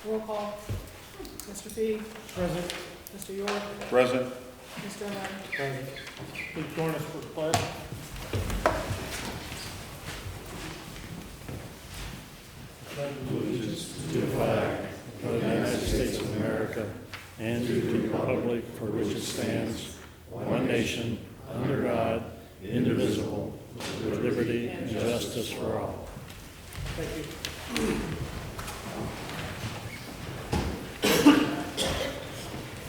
Roll call. Mr. Fee. Present. Mr. York. Present. Mr. O'Meara. Present. Please join us for the pledge. Allegiance to the flag of the United States of America and to the republic for which it stands, one nation, under God, indivisible, with liberty and justice for all. Thank you.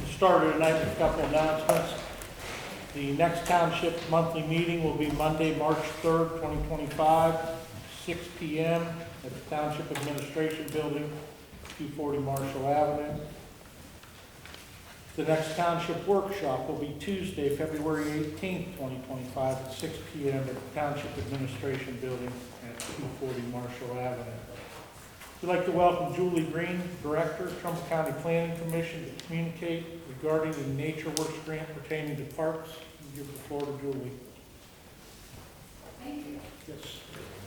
We started tonight with a couple of announcements. The next township monthly meeting will be Monday, March 3rd, 2025, 6 p.m. at the Township Administration Building, 240 Marshall Avenue. The next township workshop will be Tuesday, February 18th, 2025, at 6 p.m. at the Township Administration Building at 240 Marshall Avenue. We'd like to welcome Julie Green, Director, Trumbull County Planning Commission, to communicate regarding the Nature Works grant pertaining to parks. I'll give the floor to Julie. Thank you. Yes.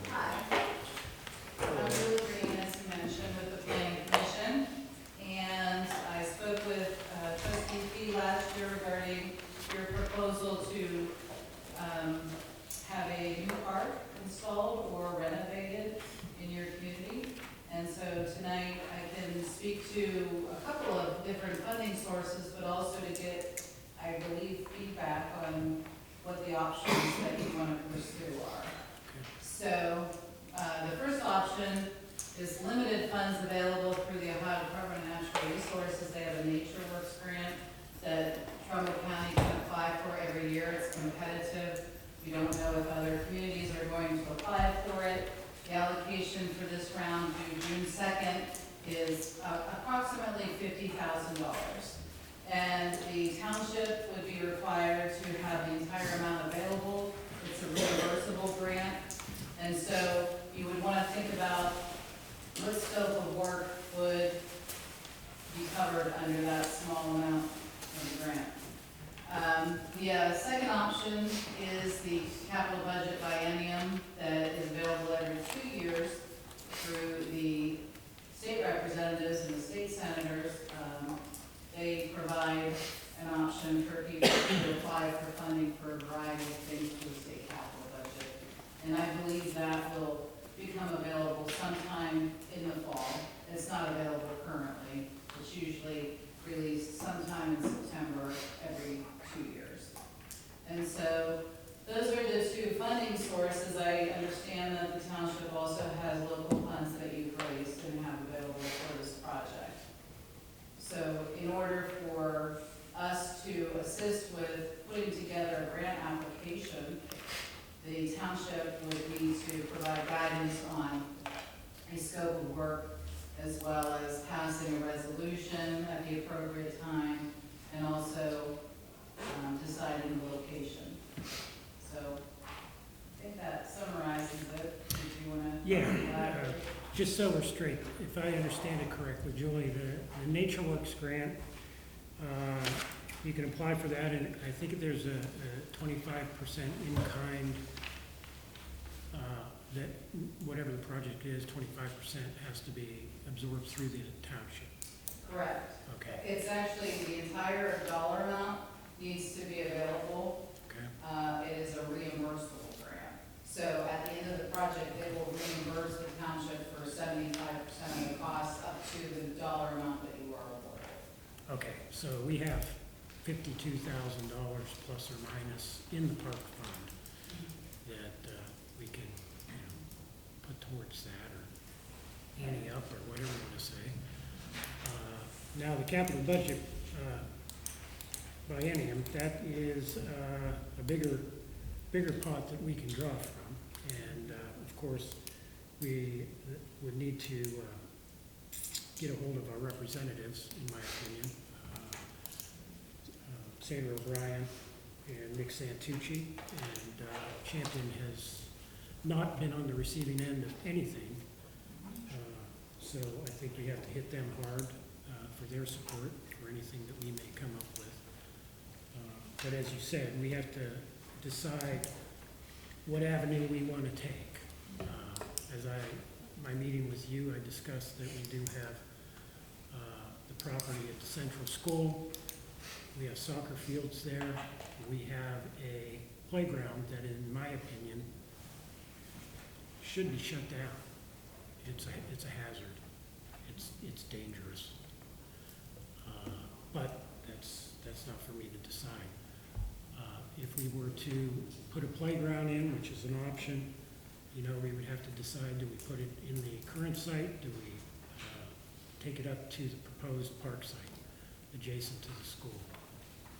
Hi. I'm Julie Green, as you mentioned, with the Planning Commission. And I spoke with Trustee Fee last year regarding your proposal to have a new park installed or renovated in your community. And so tonight I can speak to a couple of different funding sources, but also to get, I believe, feedback on what the options that you want to pursue are. So the first option is limited funds available through the Ohio Department of Natural Resources. They have a Nature Works grant that Trumbull County can apply for every year. It's competitive. We don't know if other communities are going to apply for it. The allocation for this round due June 2nd is approximately $50,000. And the township would be required to have the entire amount available. It's a reimbursable grant. And so you would want to think about what scope of work would be covered under that small amount of the grant. The second option is the capital budget biennium that is available every 2 years through the state representatives and the state senators. They provide an option for people to apply for funding for a variety of things through the state capital budget. And I believe that will become available sometime in the fall. It's not available currently. It's usually released sometime in September every 2 years. And so those are the two funding sources. I understand that the township also has local funds that you've raised and have available for this project. So in order for us to assist with putting together a grant application, the township would need to provide guidance on a scope of work as well as passing a resolution at the appropriate time and also deciding the location. So I think that summarizes it. If you want to elaborate. Just so we're straight, if I understand it correctly, Julie, the Nature Works grant, you can apply for that, and I think there's a 25% in kind, that whatever the project is, 25% has to be absorbed through the township. Correct. Okay. It's actually the entire dollar amount needs to be available. Okay. It is a reimbursable grant. So at the end of the project, they will reimburse the township for 75% of the cost up to the dollar amount that you are awarded. Okay, so we have $52,000 plus or minus in the park fund that we can, put towards that, or ante up, or whatever you want to say. Now, the capital budget biennium, that is a bigger pot that we can draw from. And of course, we would need to get a hold of our representatives, in my opinion, Sandra O'Brien and Nick Santucci, and Champion has not been on the receiving end of anything. So I think we have to hit them hard for their support for anything that we may come up with. But as you said, we have to decide what avenue we want to take. As my meeting with you, I discussed that we do have the property at the central school. We have soccer fields there. We have a playground that, in my opinion, should be shut down. It's a hazard. It's dangerous. But that's not for me to decide. If we were to put a playground in, which is an option, you know, we would have to decide, do we put it in the current site? Do we take it up to the proposed park site adjacent to the school?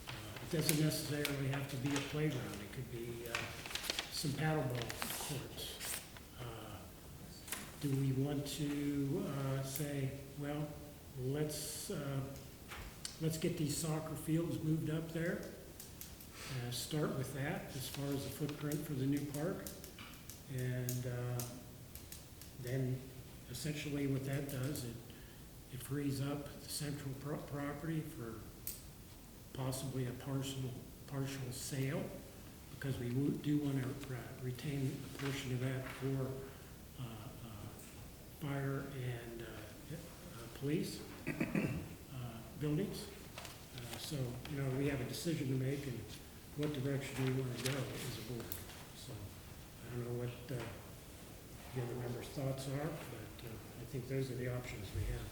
It doesn't necessarily have to be a playground. It could be some paddleball courts. Do we want to say, well, let's get these soccer fields moved up there? Start with that as far as the footprint for the new park. And then essentially what that does, it frees up the central property for possibly a partial sale, because we do want to retain a portion of that for fire and police buildings. So, you know, we have a decision to make in what direction we want to go as a board. So I don't know what the other members' thoughts are, but I think those are the options we have.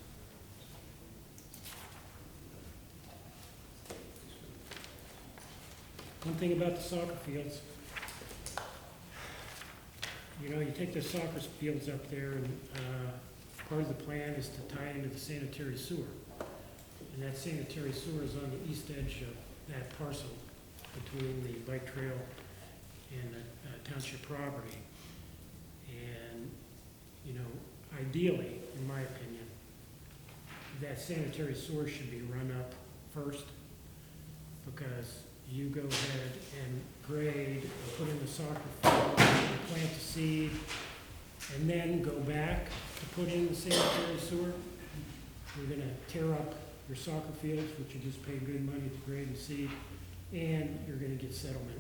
One thing about the soccer fields, you know, you take the soccer fields up there, and part of the plan is to tie into the sanitary sewer. And that sanitary sewer is on the east edge of that parcel between the bike trail and the township property. And, you know, ideally, in my opinion, that sanitary sewer should be run up first, because you go ahead and grade, and put in the soccer field, and plant the seed, and then go back to put in the sanitary sewer. You're gonna tear up your soccer fields, which you just pay good money to grade and seed, and you're gonna get settlement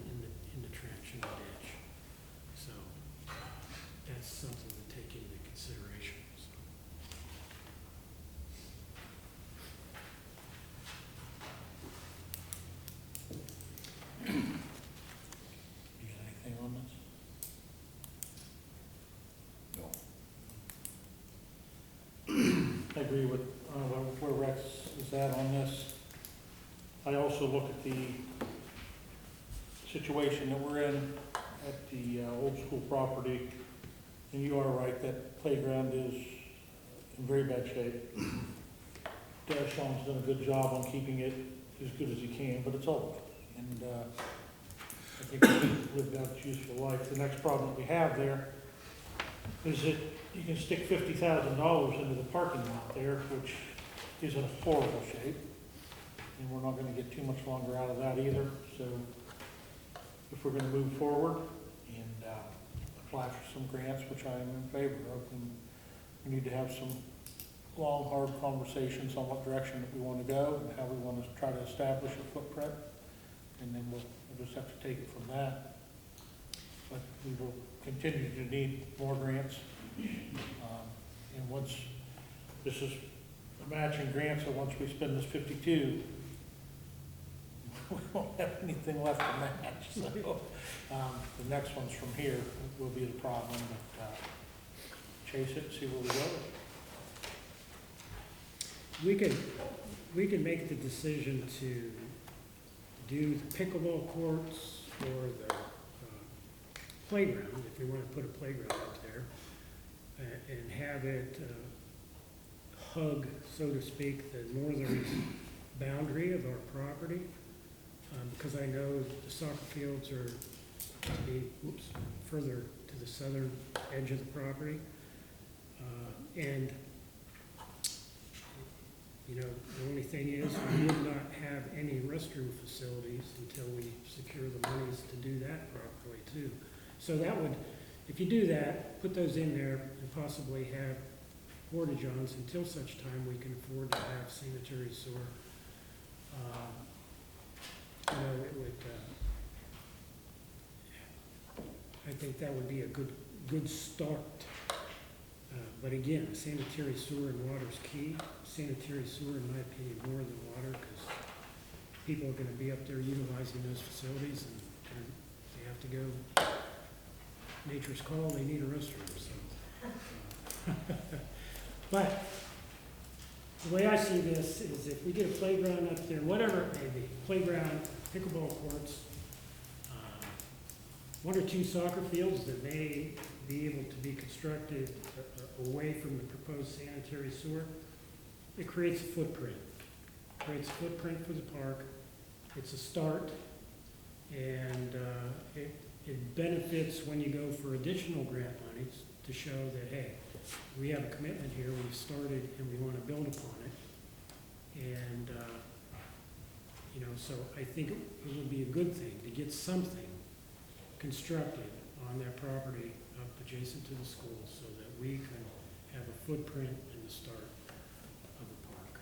in the trench, in the ditch. So that's something to take into consideration. So. You got anything on this? No. I agree with where Rex is at on this. I also look at the situation that we're in at the old school property, and you are right, that playground is in very bad shape. Sean's done a good job on keeping it as good as he can, but it's old. And I think it's lived out its useful life. The next problem that we have there is that you can stick $50,000 into the parking lot there, which is in horrible shape. And we're not gonna get too much longer out of that either. So if we're gonna move forward and apply for some grants, which I am in favor of, then we need to have some long, hard conversations on what direction that we want to go and how we want to try to establish a footprint. And then we'll just have to take it from that. But we will continue to need more grants. And once, this is a matching grant, so once we spend this 52, we won't have anything left to match. So the next ones from here will be the problem, but chase it, see where we go. We can make the decision to do the pickleball courts or the playground, if we want to put a playground up there, and have it hug, so to speak, the northern boundary of our property, because I know the soccer fields are to be further to the southern edge of the property. And you know, the only thing is, we would not have any restroom facilities until we secure the monies to do that properly too. So that would, if you do that, put those in there and possibly have porta-johns until such time we can afford to have sanitary sewer. You know, it would, I think that would be a good start. But again, sanitary sewer and water is key. sanitary sewer, in my opinion, more than water, because people are gonna be up there utilizing those facilities, and they have to go, nature's call, they need a restroom, so. But, the way I see this is if we get a playground up there, whatever it may be, playground, pickleball courts, one or two soccer fields that may be able to be constructed away from the proposed sanitary sewer, it creates a footprint. Creates a footprint for the park. It's a start, and it benefits when you go for additional grant monies to show that, hey, we have a commitment here, we've started, and we want to build upon it. And, you know, so I think it would be a good thing to get something constructed on that property up adjacent to the school so that we can have a footprint in the start of the park.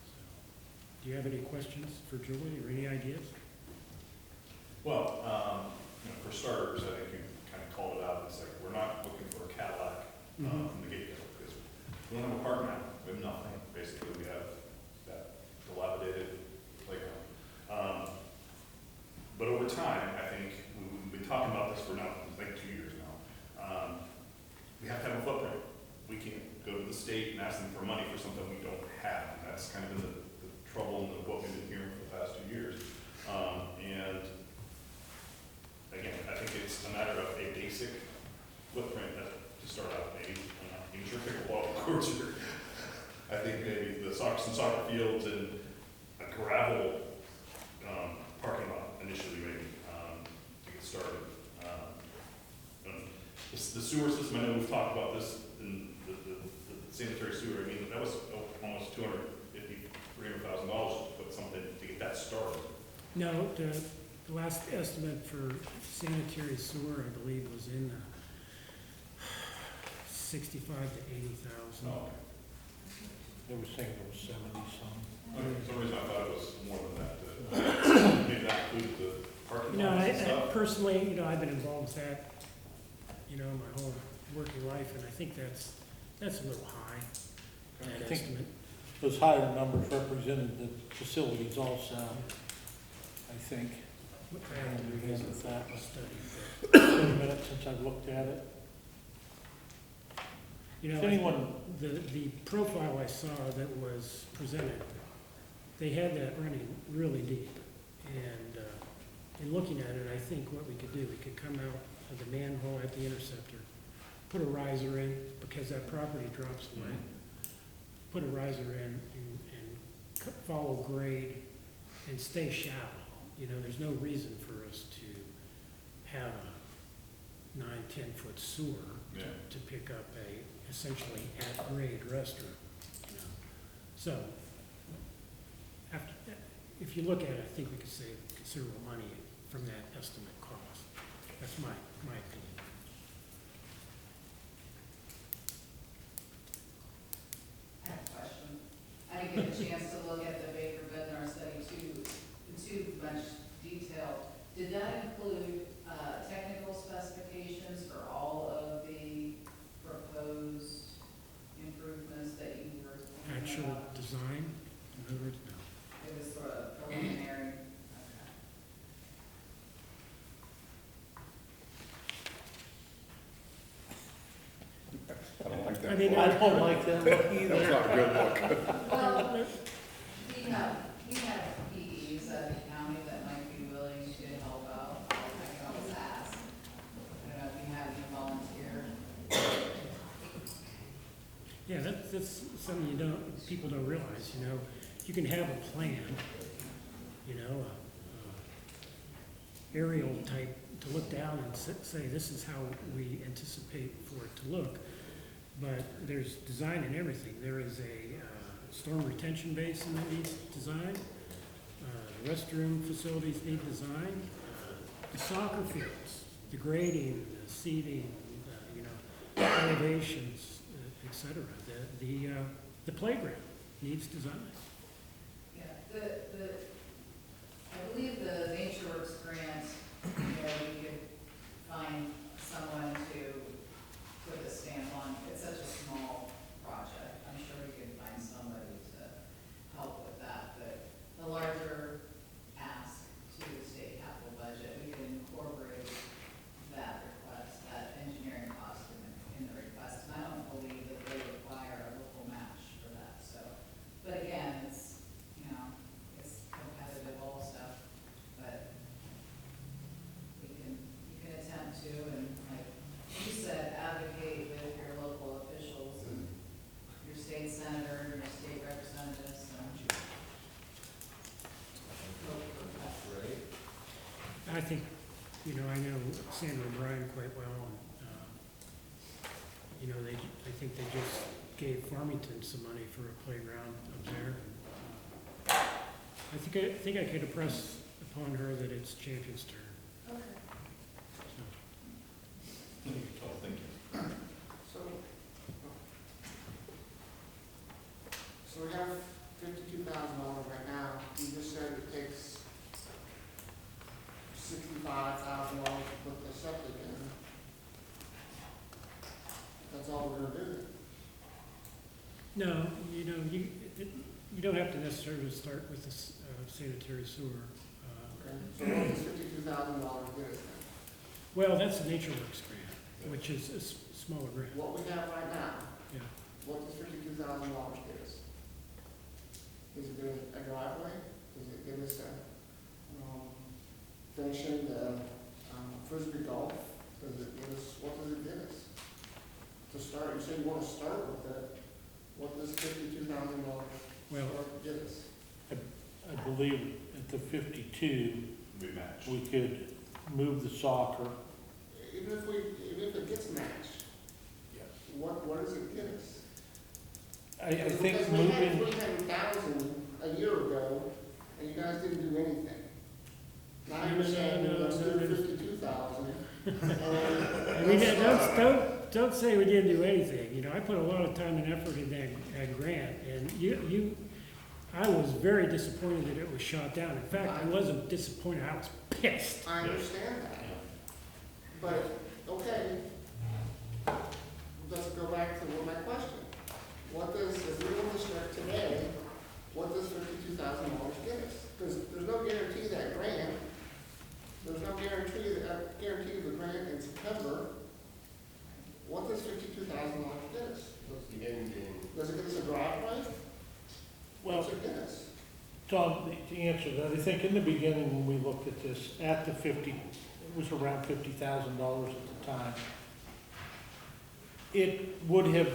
So, do you have any questions for Julie or any ideas? Well, for starters, I think you kind of called it out. It's like, we're not looking for a Cadillac from the get-go, because we don't have a park now. We have nothing. Basically, we have that dilapidated playground. But over time, I think, we've been talking about this for now, like 2 years now. We have to have a footprint. We can't go to the state and ask them for money for something we don't have. And that's kind of been the trouble and what we've been hearing for the past 2 years. And again, I think it's a matter of a basic footprint to start out. Maybe sure pickleball courts are, I think maybe some soccer fields and a gravel parking lot initially, maybe, to get started. The sewer system, I know we've talked about this in the sanitary sewer. I mean, that was almost $250,000, $300,000 to put something to get that started. No, the last estimate for sanitary sewer, I believe, was in 65 to 80,000. Oh, They were saying it was 70-some. okay. For some reason I thought it was more than that. Maybe that included the parking You know, lots and I stuff. personally, I've been involved with that, my whole working life, and I think that's a little high, I that think estimate. those higher numbers represented the facilities also, I think. I have to revisit that study. It's been a minute since I've looked at it. If anyone, The profile I saw that was presented, they had that running really deep. And in looking at it, I think what we could do, we could come out of the manhole at the interceptor, put a riser in, because that property drops away. Put a riser in and follow grade and stay shallow. There's no reason for us to have a 9-10 foot sewer to pick up a essentially at-grade restroom. So, if you look at it, I think we could save considerable money from that estimate cost. That's my opinion. I have a question. I didn't get a chance to look at the Baker Bednar study in too much detail. Did that include technical specifications for all of the proposed improvements that you were thinking Actual about? design, in other words, no. It was sort of preliminary. I don't like that. I mean, I don't like that look That's either. not a good look. Well, we have PEs at the county that might be willing to help out. I can always ask. I don't know if you have any volunteer. Yeah, that's something people don't realize, You can have a plan, aerial type, to look down and say, this is how we anticipate for it to look. But there's design in everything. There is a storm retention basin that needs design. Restroom facilities need design. The soccer fields, the grading, the seating, elevations, et cetera. The playground needs design. Yeah, I believe the NatureWorks grant, we could find someone to put a stamp on. It's such a small project. I'm sure we think, you know, I know Sandra and Brian quite well, and, you know, I think they just gave Farmington some money for a playground up there. I think I could impress upon her that it's Champion's turn. Okay. Oh, thank you. So we have $52,000 right now. You just said it takes $65,000 to put the septic in. That's all we're gonna do. No, you know, you don't have to necessarily start with the sanitary sewer. Okay. So what does $52,000 get us then? Well, that's the Nature Works grant, which is a smaller grant, What we have right now, yeah. what does $52,000 get us? Does it get us a driveway? Does it get us finishing the frisbee golf? Does it get us, what does it get us? To start, you said you want to start with that. What does $52,000 Well, get us? I believe at the 52, We match. we could move the soccer. Even if it gets matched, Yes. what does it get us? I think Because we had moving, 300,000 a year ago, and you guys didn't do anything. Now No, you're saying, no, let's do no. 52,000. I mean, don't say we didn't do anything, you know, I put a lot of time and effort in that grant, and I was very disappointed that it was shot down. In fact, I wasn't disappointed, I was pissed. I understand that. But, okay, let's go back to my question. What does, if we want to start today, what does $52,000 get us? Because there's no guarantee that grant, there's no guarantee of the grant in September. What does $52,000 get us? Does it get us a driveway? well, What's it get us? Tom, to answer that, I think in the beginning when we looked at this, at the 50, it was around $50,000 at the time. It would have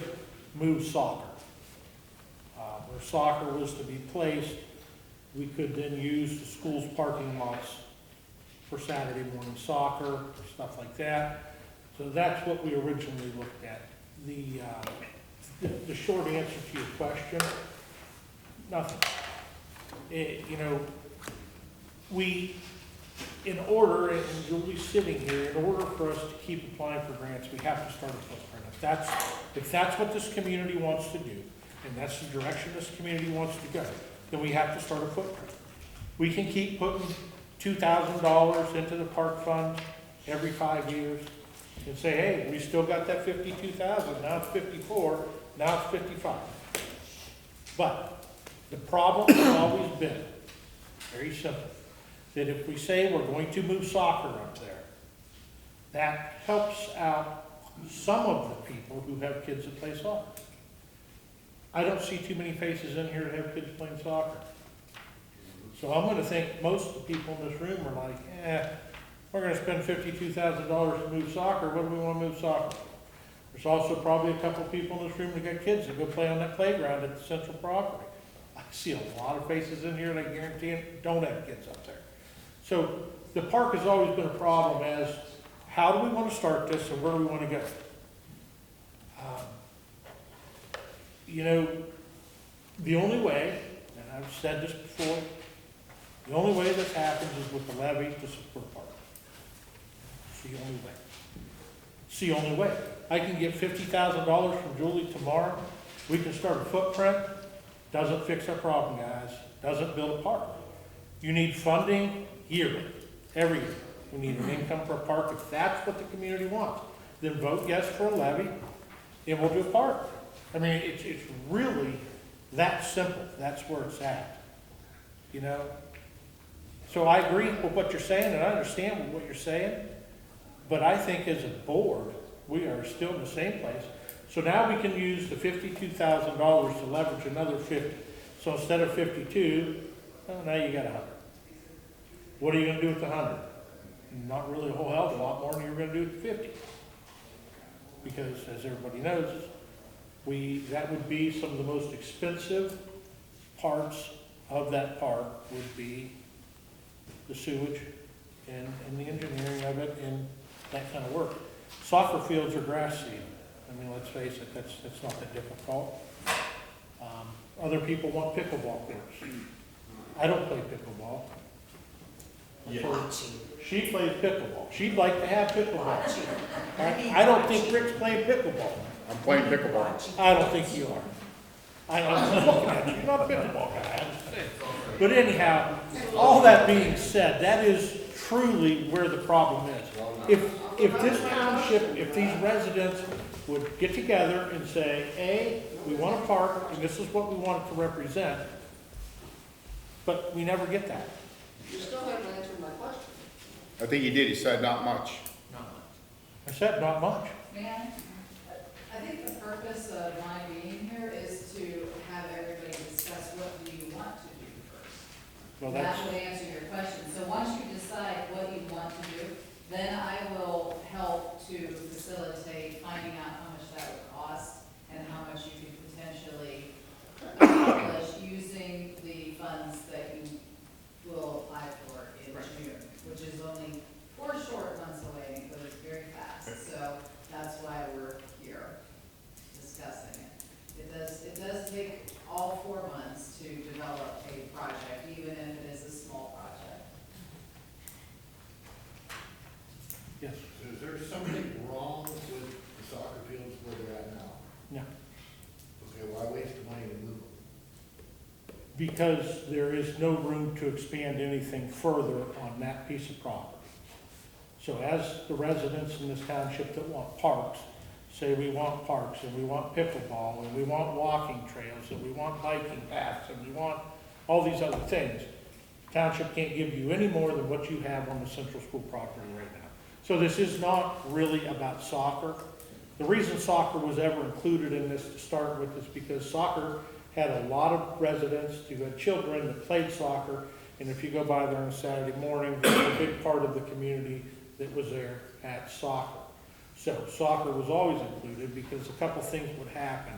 moved soccer. Where soccer was to be placed, we could then use the school's parking lots for Saturday morning soccer, or stuff like that. So that's what we originally looked at. The short answer to your question, nothing. You know, in order, and Julie's sitting here, in order for us to keep applying for grants, we have to start a footprint. If that's what this community wants to do, and that's the direction this community wants to go, then we have to start a footprint. We can keep putting $2,000 into the park fund every 5 years and say, hey, we still got that 52,000, now it's 54, now it's 55. But the problem has always been, very simple, that if we say we're going to move soccer up there, that helps out some of the people who have kids that play soccer. I don't see too many faces in here that have kids playing soccer. So I'm gonna think most of the people in this room are like, we're gonna spend $52,000 to move soccer, what do we wanna move soccer for? There's also probably a couple people in this room that got kids that go play on that playground at the central property. I see a lot of faces in here, and I guarantee it, don't have kids up there. So the park has always been a problem as, how do we wanna start this and where do we wanna go? You know, the only way, and I've said this before, the only way this happens is with the levy to support park. It's the only way. It's the only way. I can get $50,000 from Julie tomorrow. We can start a footprint. Doesn't fix our problem, guys. Doesn't build a park. You need funding yearly, every year. We need an income for a park. If that's what the community wants, then vote yes for a levy, and we'll do a park. I mean, it's really that simple. That's where it's at, you know? So I agree with what you're saying, and I understand what you're saying, but I think as a board, we are still in the same place. So now we can use the $52,000 to leverage another 50. So instead of 52, well, now you got 100. What are you gonna do with the 100? Not really a whole hell of a lot more than you were gonna do with the 50. Because as everybody knows, that would be some of the most expensive parts of that park would be the sewage and the engineering of it and that kind of work. Soccer fields are grass seed. I mean, let's face it, that's not that difficult. Other people want pickleball courts. I don't play pickleball. She plays pickleball. She'd like to have pickleball. I don't think Rick's playing pickleball. I'm playing pickleball. I don't think you are. I'm looking at you, you're not a pickleball guy, I understand. But anyhow, all that being said, that is truly where the problem is. If this township, if these residents would get together and say, A, we want a park, and this is what we want it to represent, but we never get that. You still haven't answered my question. I think he did, he said not much. I said not much. Man, I think the purpose of my being here is to have everybody discuss what do you want to do first. Well, That that's, would answer your question. So once you decide what you want to do, then I will help to facilitate finding out how much that would cost and how much you could potentially accomplish using the funds that you will apply for in June, which is only 4 short months away and it goes very fast. So that's why we're here discussing it. It does take all 4 months to develop a project, even if it is a small project. yes, So is there something wrong with the soccer fields where they're at now? no. Okay, why waste the money to move them? Because there is no room to expand anything further on that piece of property. So as the residents in this township that want parks, say we want parks, and we want pickleball, and we want walking trails, and we want biking paths, and we want all these other things, township can't give you any more than what you have on the central school property right now. So this is not really about soccer. The reason soccer was ever included in this to start with is because soccer had a lot of residents who had children that played soccer, and if you go by there on a Saturday morning, there's a big part of the community that was there at soccer. So soccer was always included because a couple things would happen.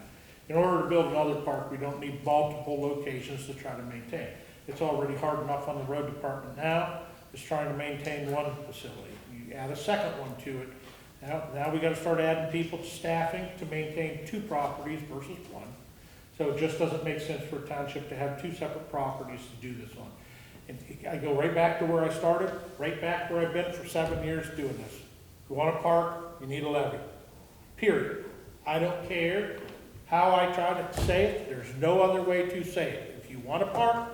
In order to build another park, we don't need multiple locations to try to maintain. It's already hard enough on the road department now, just trying to maintain one facility. You add a second one to it. Now we gotta start adding people to staffing to maintain 2 properties versus 1. So it just doesn't make sense for a township to have 2 separate properties to do this on. And I go right back to where I started, right back where I've been for 7 years doing this. You want a park, you need a levy. Period. I don't care how I try to say it, there's no other way to say it. If you want a park,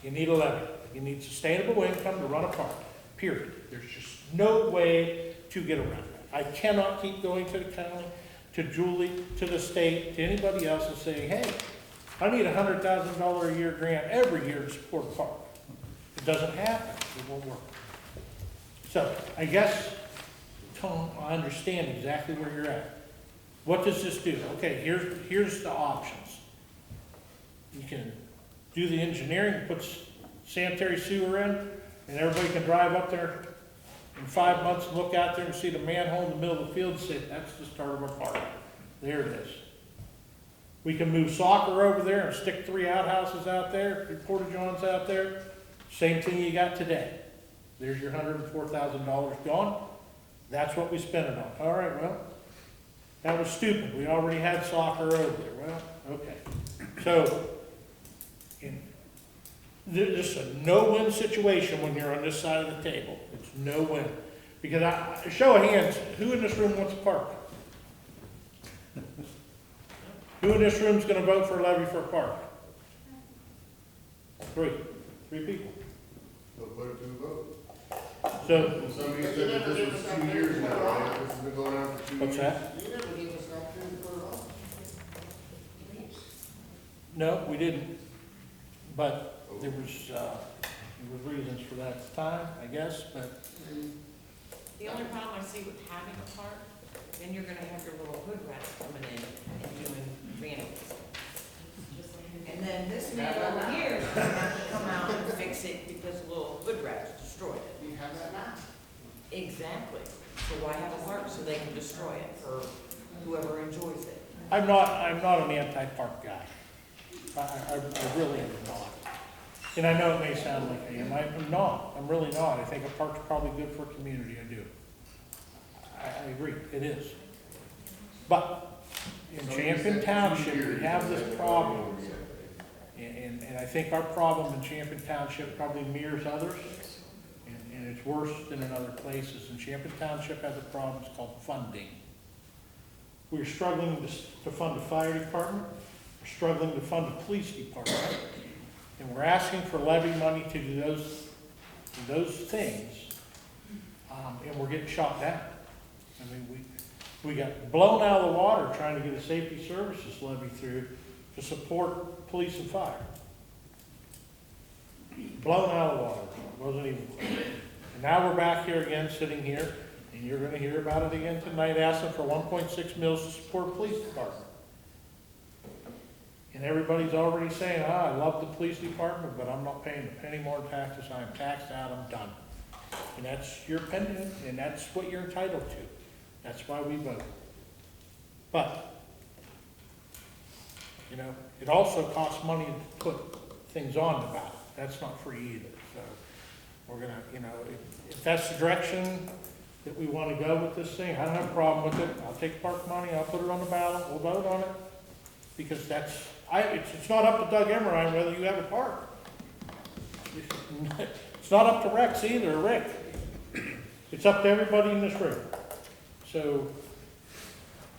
you need a levy. You need sustainable income to run a park. Period. There's just no way to get around that. I cannot keep going to the county, to Julie, to the state, to anybody else and saying, hey, I need a $100,000 a year grant every year to support a park. It doesn't happen, it won't work. So, I guess, Tom, I understand exactly where you're at. What does this do? Okay, here's the options. You can do the engineering, put sanitary sewer in, and everybody can drive up there in 5 months and look out there and see the manhole in the middle of the field and say, that's the start of our park. There it is. We can move soccer over there and stick 3 outhouses out there, 3 porta-johns out there. Same thing you got today. There's your $104,000 gone. That's what we spent it on. All right, well, that was stupid. We already had soccer over there. Well, okay. So, this is a no-win situation when you're on this side of the table. It's no-win. Because show of hands, who in this room wants a park? Who in this room is going to vote for a levy for a park? 3 people. So put it to a vote. So, Somebody said that this was 2 years now, right? This has been going on for 2 years. what's that? You never gave us an opportunity to put it on. No, we didn't. But there was reasons for that at the time, I guess, but The only problem I see with having a park, then you're gonna have your little hood rats coming in and doing vandalism. And then this man over here is gonna have to come out and fix it because the little hood rats destroyed it. You have that now. Exactly. So why have a park so they can destroy it for whoever enjoys it? I'm not an anti-park guy. I really am not. And I know it may sound like I am, I'm not, I'm really not. I think a park's probably good for a community, I do. I agree, it is. But in Champion Township, we have this problem. And I think our problem in Champion Township probably mirrors others, and it's worse than in other places. And Champion Township has a problem, it's called funding. We're struggling to fund the fire department, we're struggling to fund the police department, and we're asking for levy money to do those things, and we're getting shot down. I mean, we got blown out of the water trying to get a safety services levy through to support police and fire. Blown out of the water, wasn't even close. And now we're back here again, sitting here, and you're gonna hear about it again tonight, asking for 1.6 mils to support police department. And everybody's already saying, I love the police department, but I'm not paying a penny more in taxes, I'm taxed out, I'm done. And that's your opinion, and that's what you're entitled to. That's why we vote. But, you know, it also costs money to put things on the ballot. That's not free either. So we're gonna, you know, if that's the direction that we want to go with this thing, I don't have a problem with it. I'll take park money, I'll put it on the ballot, we'll vote on it. Because it's not up to Doug Emmerine whether you have a park. It's not up to Rex either, or Rick. It's up to everybody in this room. So,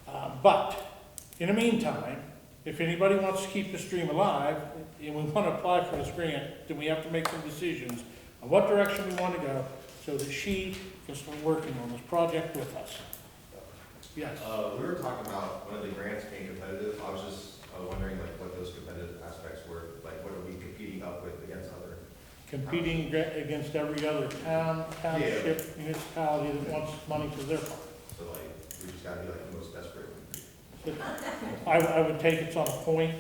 but in the meantime, if anybody wants to keep the stream alive, and we want to apply for this grant, then we have to make some decisions on what direction we want to go, so that she can start working on this project with us. Yes? We were talking about one of the grants being competitive. I was just wondering like what those competitive aspects were, like what are we competing up with against other? Competing against every other township, municipality that wants money for their part. So like, we just gotta be like the most desperate. I would take it's on a point.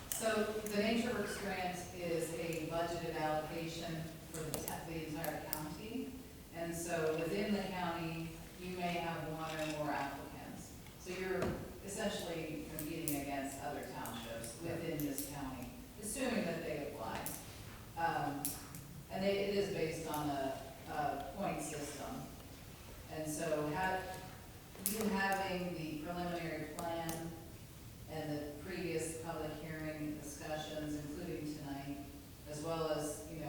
So the Nature Works grant is a budgeted allocation for the entire county. And so within the county, you may have one or more applicants. So you're essentially competing against other townships within this county, assuming that they apply. And it is based on a point system. And so you having the preliminary plan